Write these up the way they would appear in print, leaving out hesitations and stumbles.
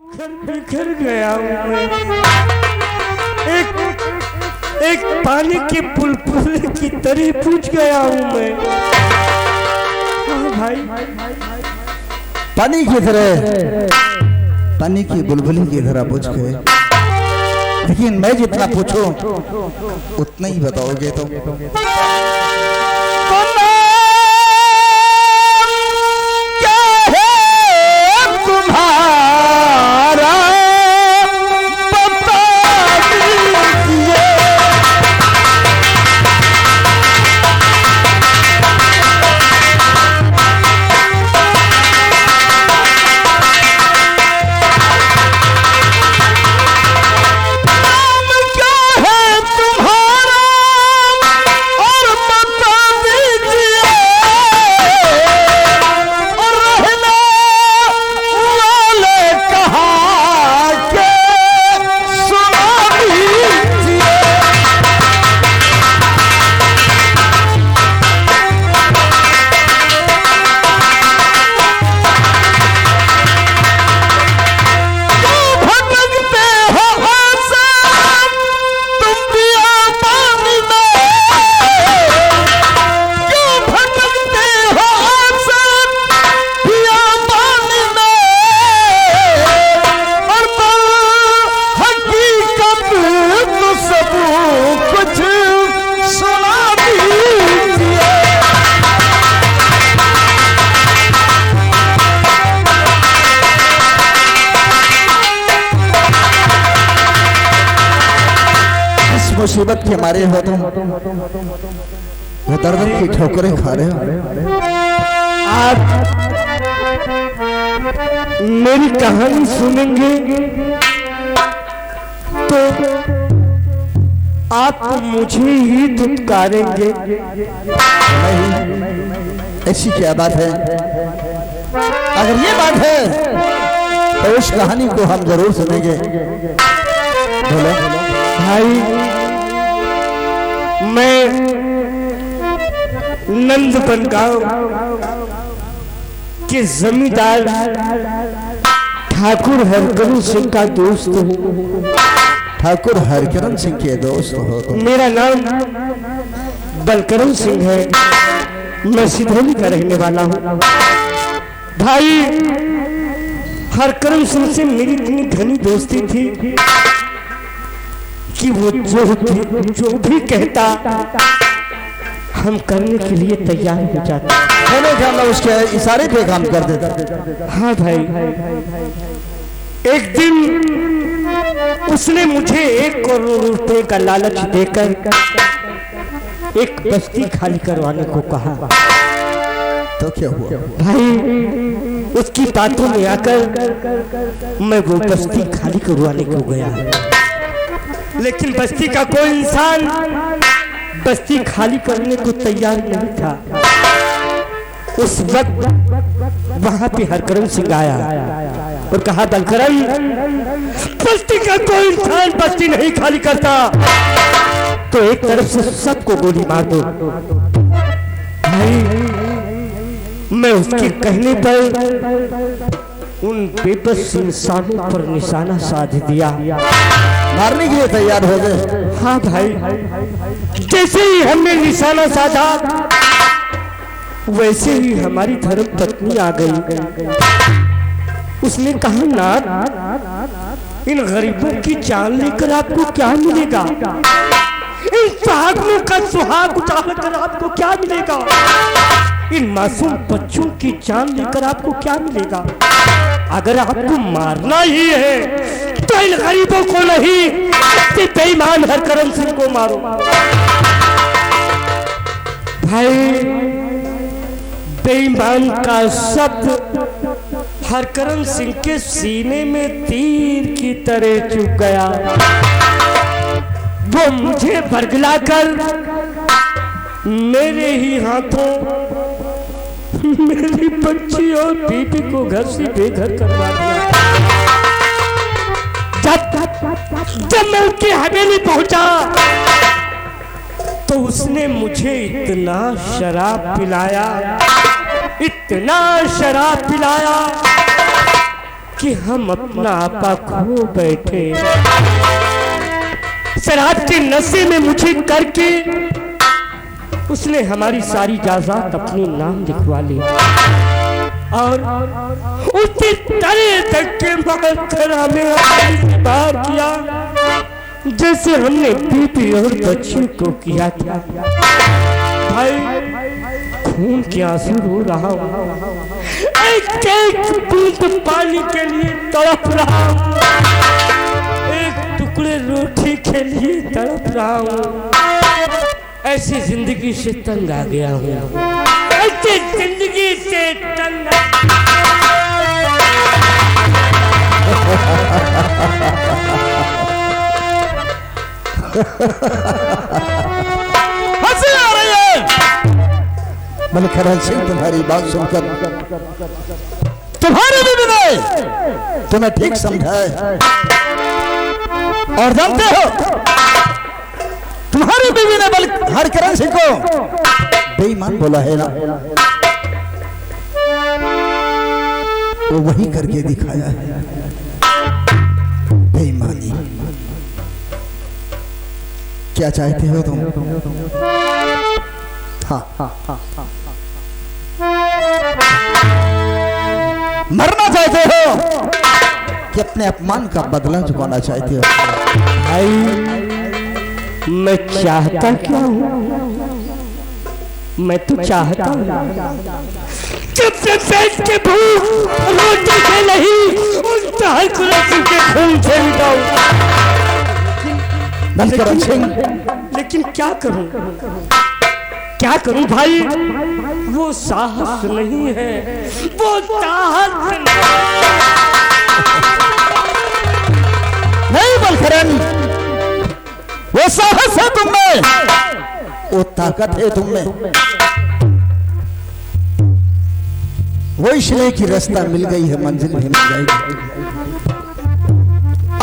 बिखर गया हूँ मैं। एक पानी के बुलबुल की तरह पूछ गया हूँ मैं। हाँ भाई, पानी की तरह, पानी की बुलबुली की तरह पूछ गए, लेकिन मैं जितना पूछूं उतना ही बताओगे तो। मुसीबत के मारे हो तुम, दर्द की ठोकरें खा रहे हो। आप मेरी कहानी सुनेंगे तो आप मुझे ही धुतकारेंगे। ऐसी क्या बात है? अगर ये बात है तो उस कहानी को हम जरूर सुनेंगे। बोलो भाई, मैं नंदबन गांव के जमींदार ठाकुर हरकरण सिंह का दोस्त हूँ। ठाकुर हरकरण सिंह के दोस्त हो तो? मेरा नाम बलकरण सिंह है, मैं सिधौली का रहने वाला हूँ। भाई, हरकरण सिंह से मेरी इतनी घनी दोस्ती थी कि वो जो भी कहता हम करने के लिए तैयार हो जाते। मैं उसके इशारे पे काम कर देता। हाँ भाई, एक दिन उसने मुझे 1 करोड़ रुपए का लालच देकर एक बस्ती खाली करवाने को कहा। तो क्या हुआ भाई? उसकी बातों में आकर मैं वो बस्ती खाली करवाने को गया, लेकिन बस्ती का कोई इंसान बस्ती खाली करने को तैयार नहीं था। उस वक्त वहां पे हरकरण सिंह आया और कहा, बलकरण, बस्ती का कोई इंसान बस्ती नहीं खाली करता, तो एक तरफ से सबको गोली मार दो। भाई, मैं उसके कहने पर उन बेबस इंसानों पर निशाना साध दिया। मारने के लिए तैयार हो गए? हाँ भाई, जैसे ही हमने निशाना साधा वैसे ही हमारी धर्म पत्नी आ गई। उसने कहा, नाथ, इन गरीबों की जान लेकर आपको क्या मिलेगा? इन सुहागनों का सुहाग उतार कर आपको क्या मिलेगा? इन मासूम बच्चों की जान लेकर आपको क्या मिलेगा? अगर आपको मारना ही है तो इन गरीबों को नहीं, बेईमान हरकरण सिंह को मारो। भाई, बेईमान का शब्द हरकरण सिंह के सीने में तीर की तरह चुभ गया। वो मुझे बरगलाकर मेरे ही हाथों मेरी बच्ची और बीबी को घर से बेघर करवा दिया। जब मैं उसकी हवेली पहुंचा तो उसने मुझे इतना शराब पिलाया, इतना शराब पिलाया कि हम अपना आपा खो बैठे। शराब के नशे में मुझे करके उसने हमारी सारी जायदाद अपने नाम लिखवा ली और उसके तले धक्के मारकर हमें हमारी बाहर किया, जैसे हमने बीबी और बच्ची को किया था। भाई खून के आंसू रो रहा हूँ, एक एक बूंद पानी के लिए तड़प रहा हूँ, एक टुकड़े रोटी के लिए तड़प रहा हूँ। ऐसी जिंदगी से तंग आ गया हूँ, ऐसी जिंदगी से तंग हंसी आ रही है। मलखरण सिंह तुम्हारी बात सुनकर तुम्हारे भी नहीं तुम्हें ठीक समझा है और जानते हो तुम्हारी बीवी ने बल हरकरण सिंह को बेईमान बोला है ना, वो वही करके दिखाया है बेईमानी। क्या चाहते हो तुम? हाँ मरना चाहते हो कि अपने अपमान का बदला चुकाना चाहते हो? भाई मैं चाहता क्या हूँ, मैं तो चाहता हूँ चुपचाप बैठ के भूख रोटी से नहीं उस हरकरण के खून से मिटाऊं। लेकिन क्या करूं, क्या करूं भाई, वो साहस नहीं है, वो ताकत नहीं बलखरण, वो साहस है तुममें, वो ताकत है तुममें। वो इसलिए कि रास्ता मिल गई है, मंजिल भी मिल जाएगी।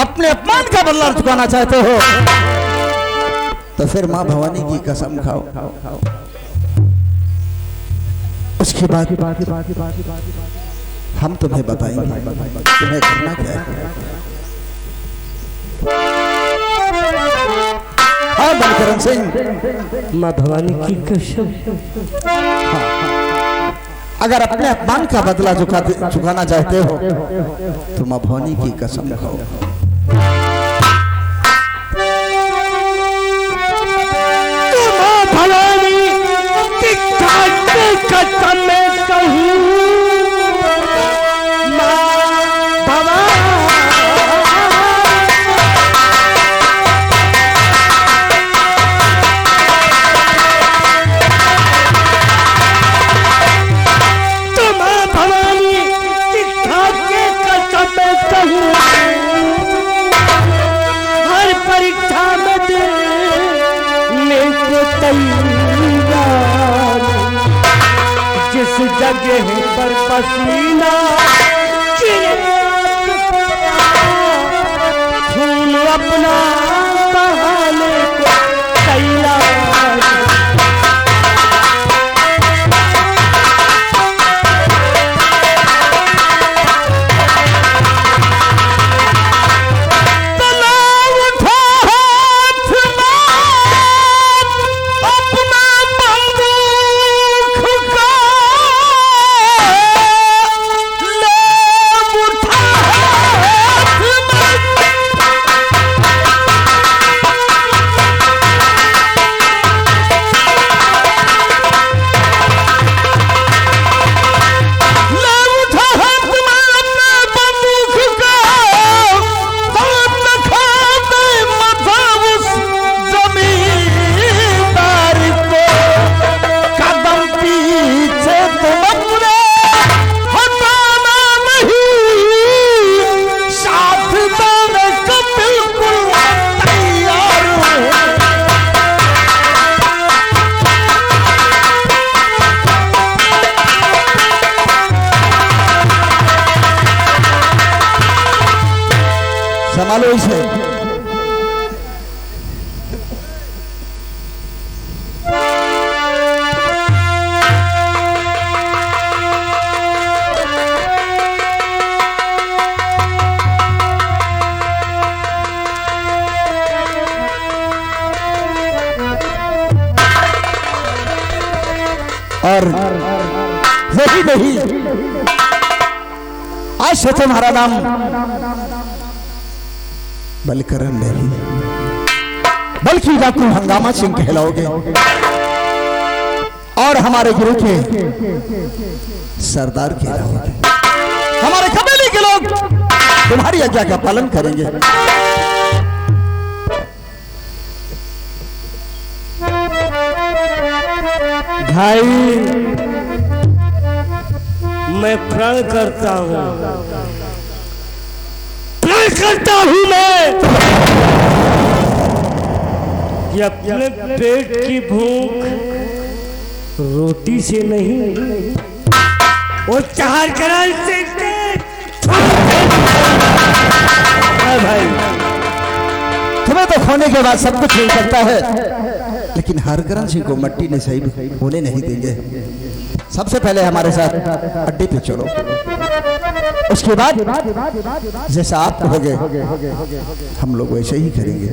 अपने अपमान का बदला चुकाना चाहते हो तो फिर मां भवानी की कसम खाओ। उसके बाद हम तुम्हें बताएंगे तुम्हें करना क्या है। हाँ बलकरण सिंह, मां भवानी की कसम। अगर अपने अपमान का बदला चुकाना चाहते हो तो मां भवानी की कसम खाओ। भवानी की कसम मैं कहूं, मां भवानी हर परीक्षा में देने को तैयार, जिस जगह पर पसीना खून अपना बहाने को तैयार। संभालो इसे। नहीं, आज से तुम्हारा नाम बलकरण नहीं बल्कि डाकू हंगामा सिंह कहलाओगे और हमारे गुरु के सरदार कहलाओगे। हमारे कबीले के लोग तुम्हारी आज्ञा का पालन करेंगे। भाई मैं प्रण करता हूँ मैं कि अपने पेट की भूख रोटी से नहीं और चार कराल से भाई। तुम्हें तो खोने के बाद सब कुछ मिल सकता है, लेकिन हरकरण सिंह को मट्टी ने सही होने नहीं देंगे। सबसे पहले हमारे साथ अड्डे पे चलो, उसके बाद जैसा आप कहोगे हम लोग वैसे ही करेंगे।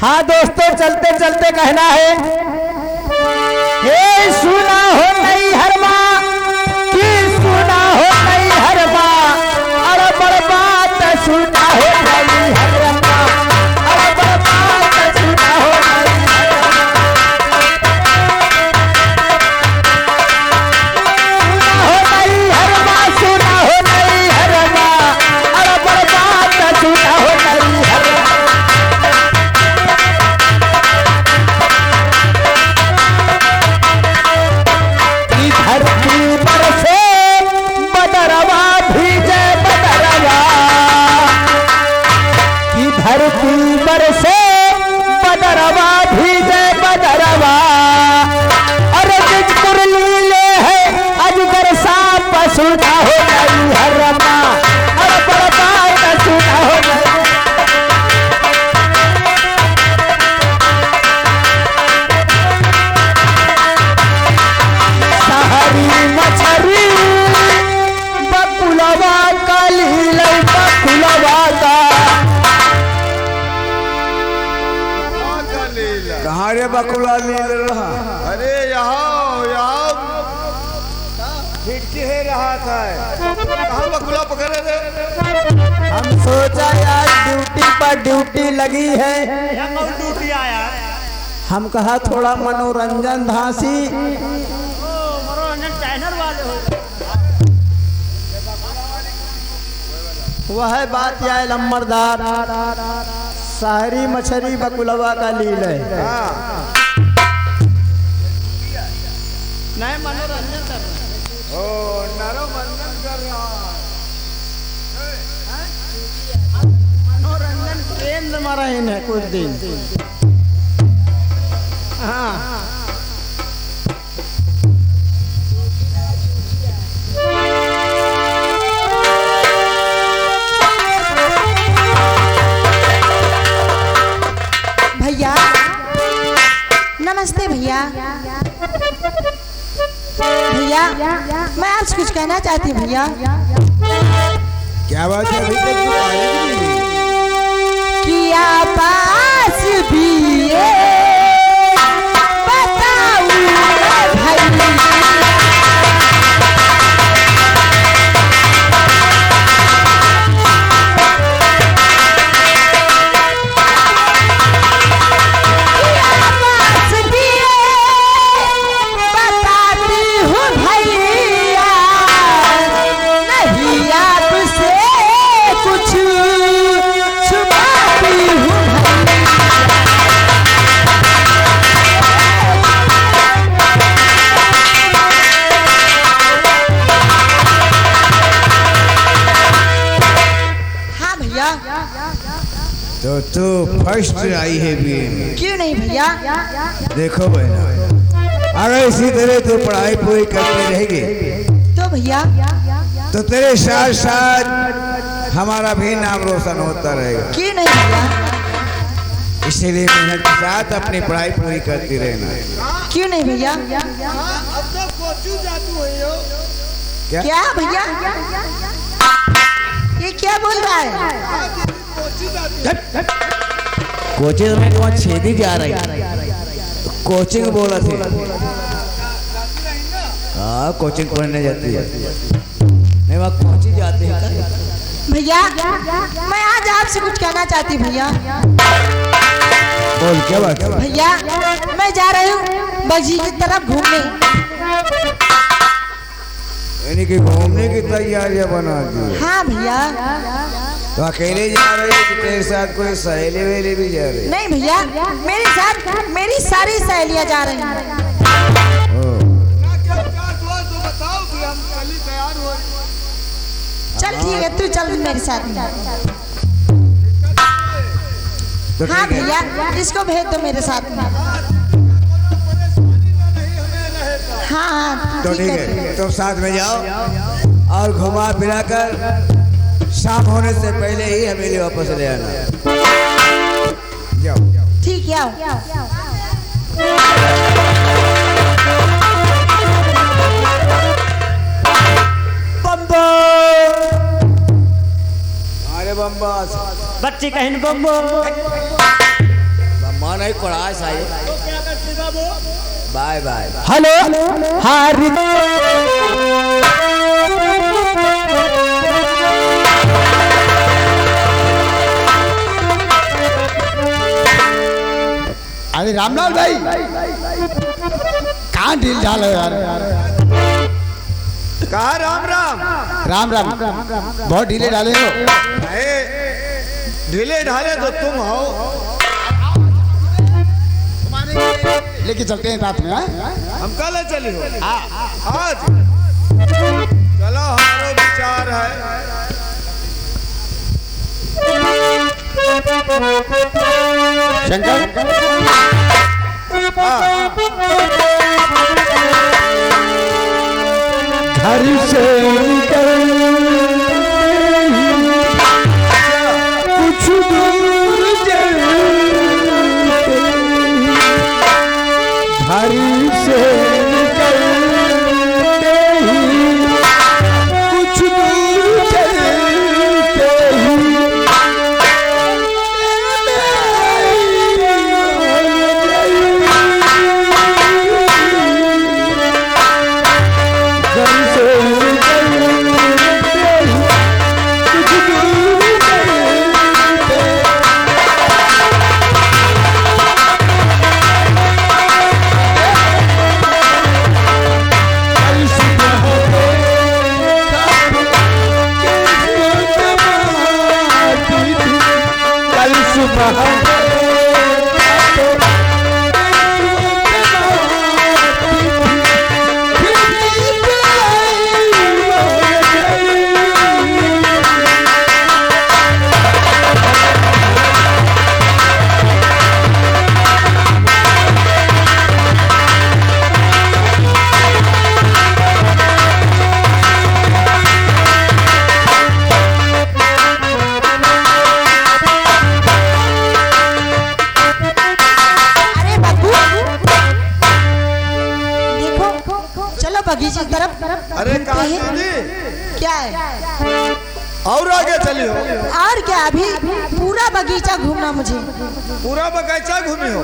हाँ दोस्तों, चलते चलते कहना है, हे सुना हो नहीं हर माँ कि सुना हो नहीं हर माँ, अरे बड़ बात सुना हो नहीं हर माँ, अरे बड़ बात सुना हो नहीं हर माँ, सुना हो नहीं हर माँ, अरे बड़ बात सुना हो नहीं हर माँ। धरती बरसे बदरवा भीगे बदरवा, अरे जिजपुर लीले है अजगर सांप सुना हो नहीं हर माँ, अरे बड़ बात सुना हो नहीं। सहरी मछरी बकुलवा का लीले बकुलवा का। कहाँ रे बकुला लील रहा? अरे यहाँ खिड़की है रहा था। कहाँ बकुला पकड़े रे? हम सोचा यार ड्यूटी पर ड्यूटी लगी है, ड्यूटी आया, हम कहा थोड़ा मनोरंजन धांसी। मनोरंजन चैनल वाले हो। वह बात या लम्बरदार साहरी मछली बकुलवा का लील है। नहीं मनोरंजन कर रहा। ओ मनोरंजन कर रहा। मनोरंजन केंद्र में रहे हैं कुछ दिन। हाँ भैया नमस्ते भैया। भैया मैं आपसे कुछ कहना चाहती हूँ भैया। क्या बात है? अभी तक तो आए नहीं। किया पास भी ये बताऊं भाई। कुछ छुपाती हूँ तो तू फर्स्ट आई है बीए में। क्यों नहीं भैया? देखो बहना, अगर इसी तरह तू पढ़ाई पूरी करती रहेगी तो भैया तो तेरे साथ साथ हमारा भी नाम रोशन होता रहेगा। क्यों नहीं भैया? इसीलिए मेहनत के साथ अपनी पढ़ाई पूरी करती रहना। क्यों नहीं भैया? अब तो कोचिंग जाती हो क्या भैया? ये क्या बोल रहा है? कोचिंग में वहाँ छेदी क्या रही? कोचिंग बोला थे। हाँ कोचिंग पढ़ने जाती है। नहीं वहाँ कोचिंग जाते हैं भैया मैं आज आपसे कुछ कहना चाहती भैया। बोल क्या बात है? भैया मैं जा रही हूँ बगीचे की तरफ घूमने। यानी कि घूमने की तैयारियां बना दी? हाँ भैया। तो अकेले जा रहे हो कि तेरे साथ कोई सहेली वेली भी जा रही? नहीं भैया मेरे साथ मेरी सारी सहेलियां जा रही हैं। चल ठीक है तू चल मेरे साथ में। तो हाँ ठीक है। भैया इसको भेज दो मेरे साथ में। हाँ हाँ तो ठीक है तुम साथ में जाओ और घुमा फिरा कर शाम होने से पहले ही हमें वापस ले आना। जाओ। ठीक है आओ। बम्बो अरे बम्बा बच्चे कहन बम्बो बम्बा नहीं पढ़ा साई। Bye bye. हेलो हारी अरे रामलाल भाई कहाँ ढील ढाल है यार? कहा राम राम? राम राम बहुत ढीले डाले हो। ढीले ढाले तो तुम हो। लेके चलते हैं साथ में। हम कल चले हो आज चलो हमारा विचार है। शंकर घर से निकल कुछ दूर चलते घर से निकलते ही कुछ दूर चलते बगीचे की तरफ। अरे कहाँ क्या है? और आगे चली हो? और क्या अभी पूरा बगीचा घूमना मुझे। पूरा बगीचा घूमी हो?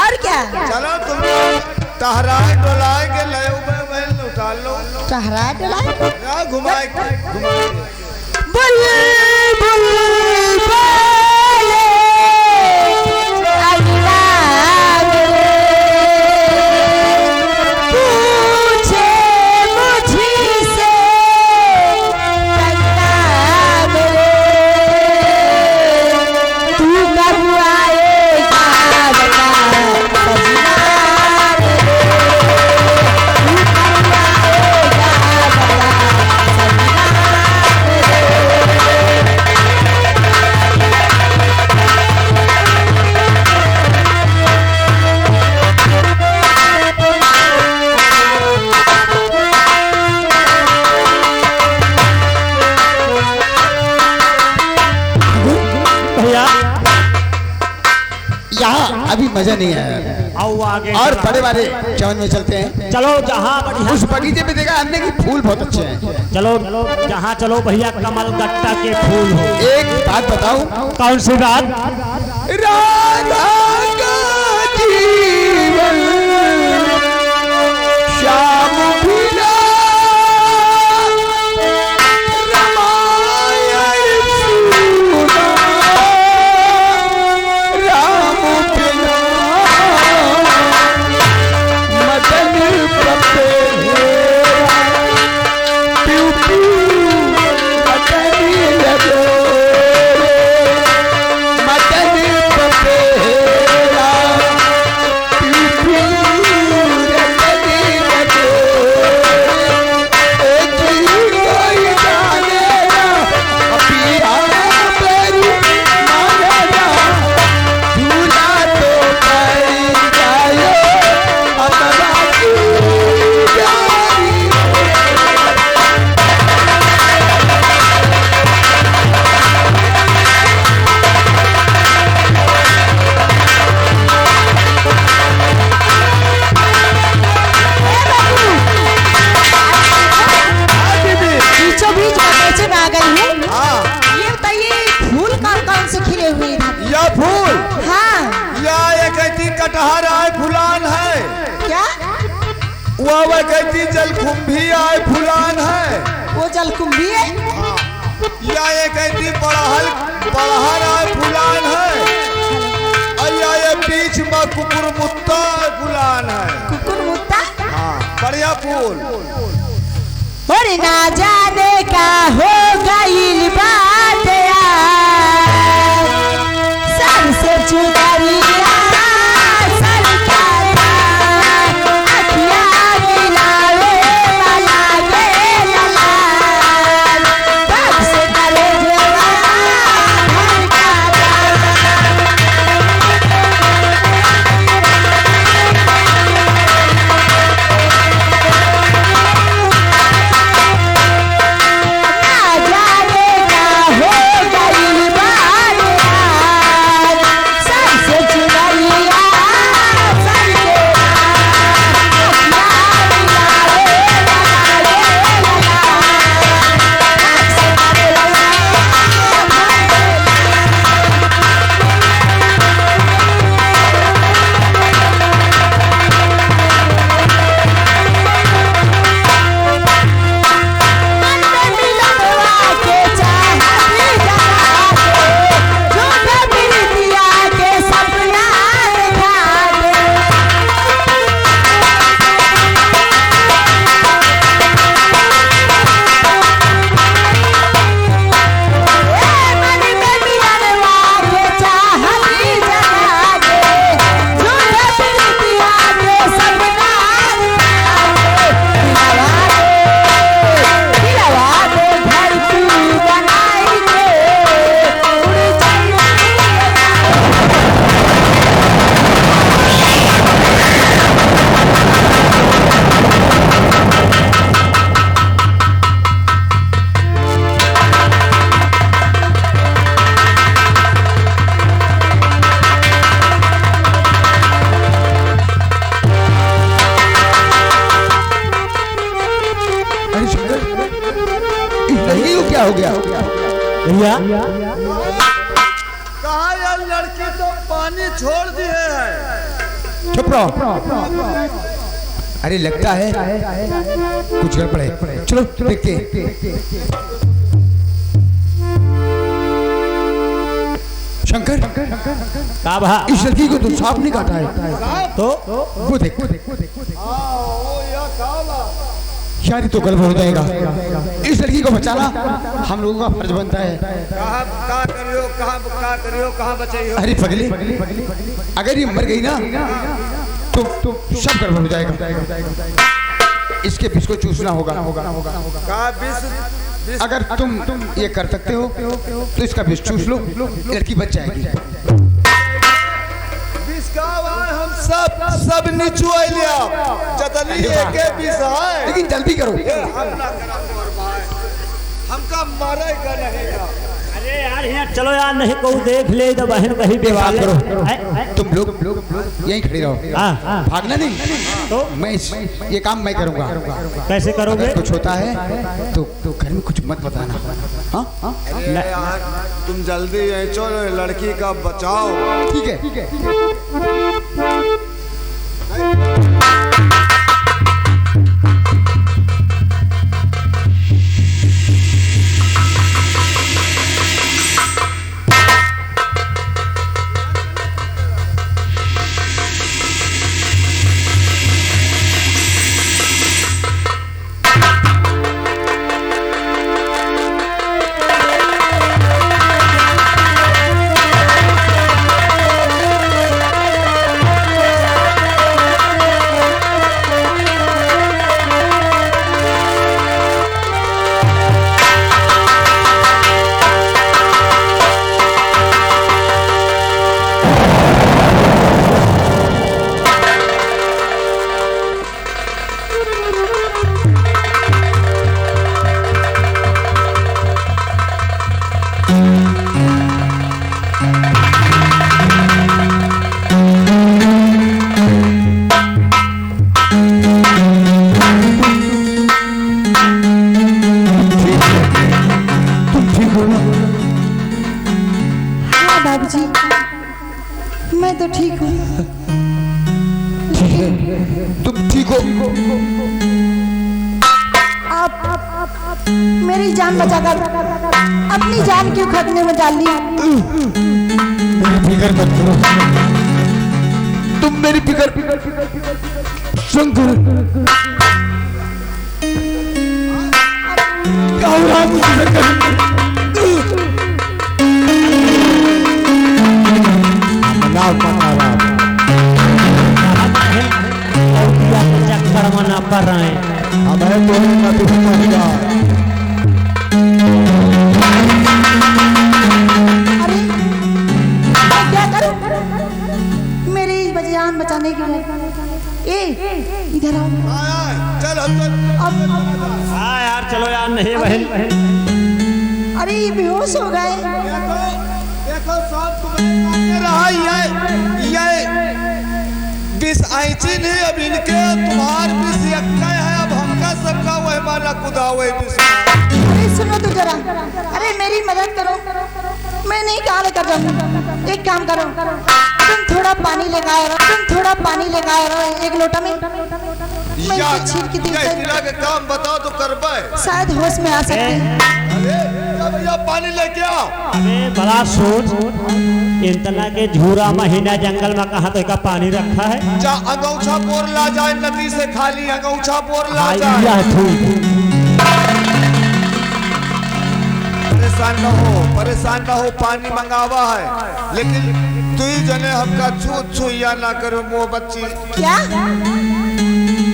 और क्या? चलो तुम टहराए डोलाए के ले उतार लो। टहराए डोलाए घुमाए बुल बुल बोले मजा नहीं आया। आओ आगे और बड़े बड़े चवन में चलते हैं। चलो जहाँ बढ़िया उस बगीचे में देखा हमने कि फूल बहुत अच्छे हैं। चलो जहाँ चलो भैया कमल गट्टा के फूल हो। एक बात बताऊं, कौन सी बात? राधा का जीवन श्याम बिना रामायण सुना, राम बिना मदन पपेरा, प्यू प्यू मदन लगो, मदन पपेरा, प्यू प्यू मदन लगो। एक कोई जाने ना पिया मेरी मानेगा, झूला तो पड़ जाए अपना की जारी। बीचों बीच बगीचे में आ गई हूँ। ये बताइए फूल कौन से खिले हुए इधर? यह फूल, हाँ यह एक ऐसी कटहर है, फुलान है। क्या? वह कहती जलकुंभी आए फुलान है। वो जलकुंभी है? यह एक ऐसी बड़हर आए फुलान है। और यह बीच में कुकुरमुत्ता फुलान है। कुकुर मुत्ता? बढ़िया फूल। और ना जाने का हो गई बात यार, सर से चुनरिया सरकारा, अखिया मिलावे वाला गे ललाल, तब से करे जवान भड़काता। ना जाने का हो गई बात यार, सर से चुनरिया सरकारा, अखिया मिलावे वाला गे ललाल, तब से करे जवान भड़काता। मन में मिलनवा के चाहत जगा के, झूठे प्रीतिया के सपना दिखा दे। मन में मिलनवा के चाहत जगा के, झूठे प्रीतिया के सपना दिलवा दे घर तू बनाई के, उड़ जाइए। अरे शंकर, नहीं हो क्या हो गया? भैया कहा यार लड़की तो पानी छोड़ दिए है। चुप रहो। अरे लगता है कुछ गड़बड़ है। चलो देखते हैं। शंकर, का भा इस लड़की को तो सांप नहीं काटा है। तो वो देख, शायद तो गड़बड़ हो जाएगा। इस लड़की को बचाना हम लोगों का फर्ज बनता है। कहाँ करियो, कहाँ बचाइयो। अरे पगली, अगर ये मर गई ना तो सब गड़बड़ हो जाएगा। इसके विष को चूसना होगा। कहाँ विष? अगर तुम ये कर सकते हो तो इसका विष चूस लो, लड़की बच जाएगी। विष का हम सब निचुआ लिया जतली के विष है। लेकिन जल्दी करो। हम ना करा मोर भाई, हमका मारे का रहेगा। अरे यार यहाँ चलो यार, नहीं को देख ले तो बहन कहीं विवाह करो। तुम लोग यहीं खड़े रहो, भागना नहीं। तो मैं ये काम मैं करूँगा। कैसे करोगे? अगर कुछ होता है तो घर में कुछ मत बताना। हाँ हाँ यार तुम जल्दी यहीं चलो, लड़की का बचाओ। ठीक है ठीक है। मैं तो ठीक हूँ। तुम ठीक हो? आप मेरी जान बचाकर अपनी जान क्यों खतरे में डाल ली? मेरी फिक्र मत करो, तुम मेरी फिक्र शंकर चक्कर मना कर रहे हैं। हमें तो अरे मैं क्या करूं मेरी जान बचाने के लिए? इधर आओ। चलो हाँ यार चलो यार, नहीं बहन। अरे ये बेहोश हो गए। देखो सब तुम्हें रहा ये विष ऐसी नहीं, अब इनके तुम्हार विष यक्का है, अब हमका सबका वह माना कुदा वही विष। अरे सुनो तो जरा, अरे मेरी मदद करो, मैं नहीं काले कर जाऊंगी। एक काम करो, तुम थोड़ा पानी लेकर आए रहो, एक लोटा में मैं इसको छीन के या के काम बताओ तो करबे, शायद होश में आ सकते। अरे भैया पानी लेके आओ। अरे बड़ा सोच, इतना के झूरा महीना जंगल में कहाँ तो का पानी रखा है। जा अंगौछा बोर ला जाए, नदी से खाली अंगौछा बोर ला जाए। परेशान न हो, पानी मंगावा है, लेकिन तू ही जने हमका छू या ना करो मोह बच्ची। क्या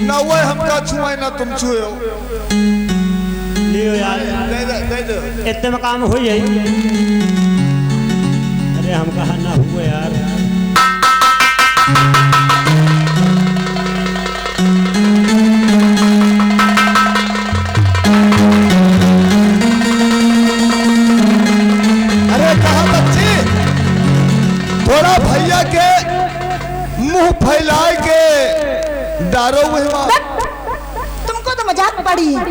ना वो हमका छुए ना तुम छुओ। लियो यार, दे दे। इतने में काम हो जाए। अरे हम कहा ना हुए यार। अरे कहा बच्ची, थोड़ा भैया के मुंह फैलाए के डारो हुए। तुमको तो मजाक पड़ी है।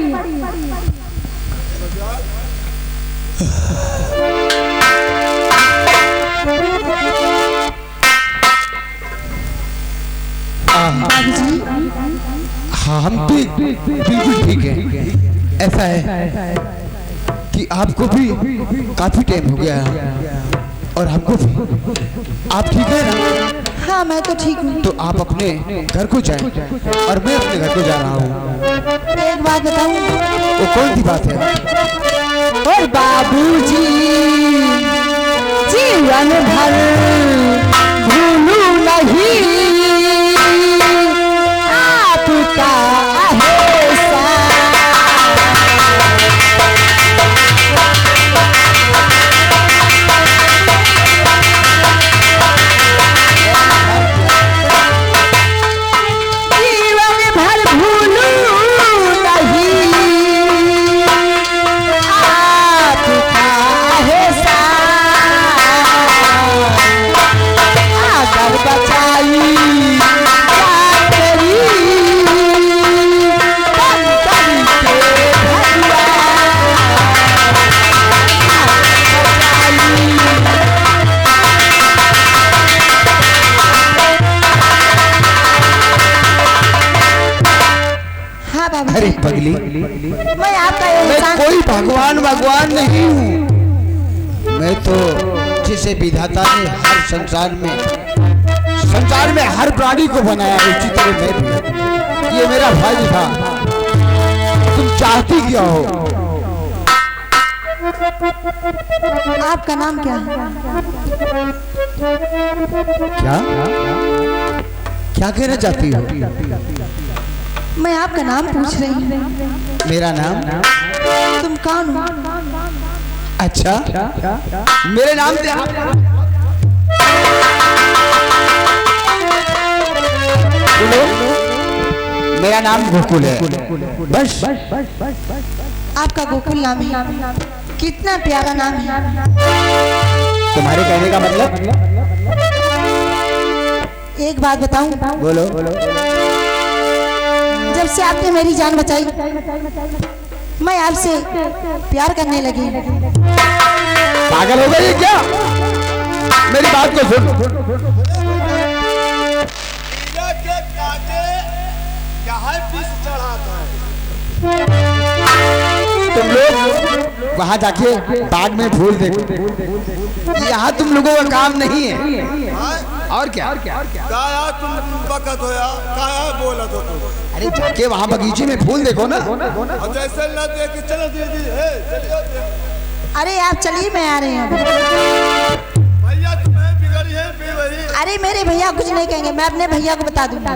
हाँ हम भी बिल्कुल ठीक है। ऐसा है कि आपको भी काफी टाइम हो गया है और हमको भी। आप ठीक है ना? हाँ मैं तो ठीक हूँ। तो आप अपने घर को जाएं और मैं अपने घर को जा रहा हूँ। एक बात बताऊँ? वो कौन सी बात है? और बाबूजी जीवन भर भूलू नहीं आपका एहसान। जीवन भर भूलू नहीं आपका एहसान। का अरे अभिषेक। पगली, मैं आपका मैं एहसान कोई भगवान नहीं हूँ। मैं तो जिसे विधाता ने हर संसार में हर प्राणी को बनाया है, उसी तरह मैं भी। ये मेरा भाई था। तुम चाहती क्या हो? आपका नाम क्या है? क्या क्या कहना चाहती हो? मैं आपका नाम पूछ रही हूँ। मेरा नाम? तुम कौन हो? अच्छा, मेरे नाम क्या? सुनो, मेरा नाम गोकुल है, बस। आपका गोकुल नाम है, कितना प्यारा नाम है। तुम्हारे कहने का मतलब? एक बात बताऊं? बोलो। जब से आपने मेरी जान बचाई, मैं आपसे प्यार करने लगी। पागल हो गई क्या? मेरी बात को सुन। हीरा के कांटे यहाँ विष चढ़ाता है। तुम लोग वहां जाके बाग में फूल देखो। यहाँ तुम लोगों का काम नहीं है। और क्या? काया तुम बकत होया, काया बोला तो तुम। अरे जाके वहां बगीचे में फूल देखो ना। और जैसे न देख चलो दीदी, चलिए। अरे आप चलिए, मैं आ रही हूँ। भैया तुम्हें बिगड़ी है वही। अरे मेरे भैया कुछ नहीं कहेंगे, मैं अपने भैया को बता दूंगा।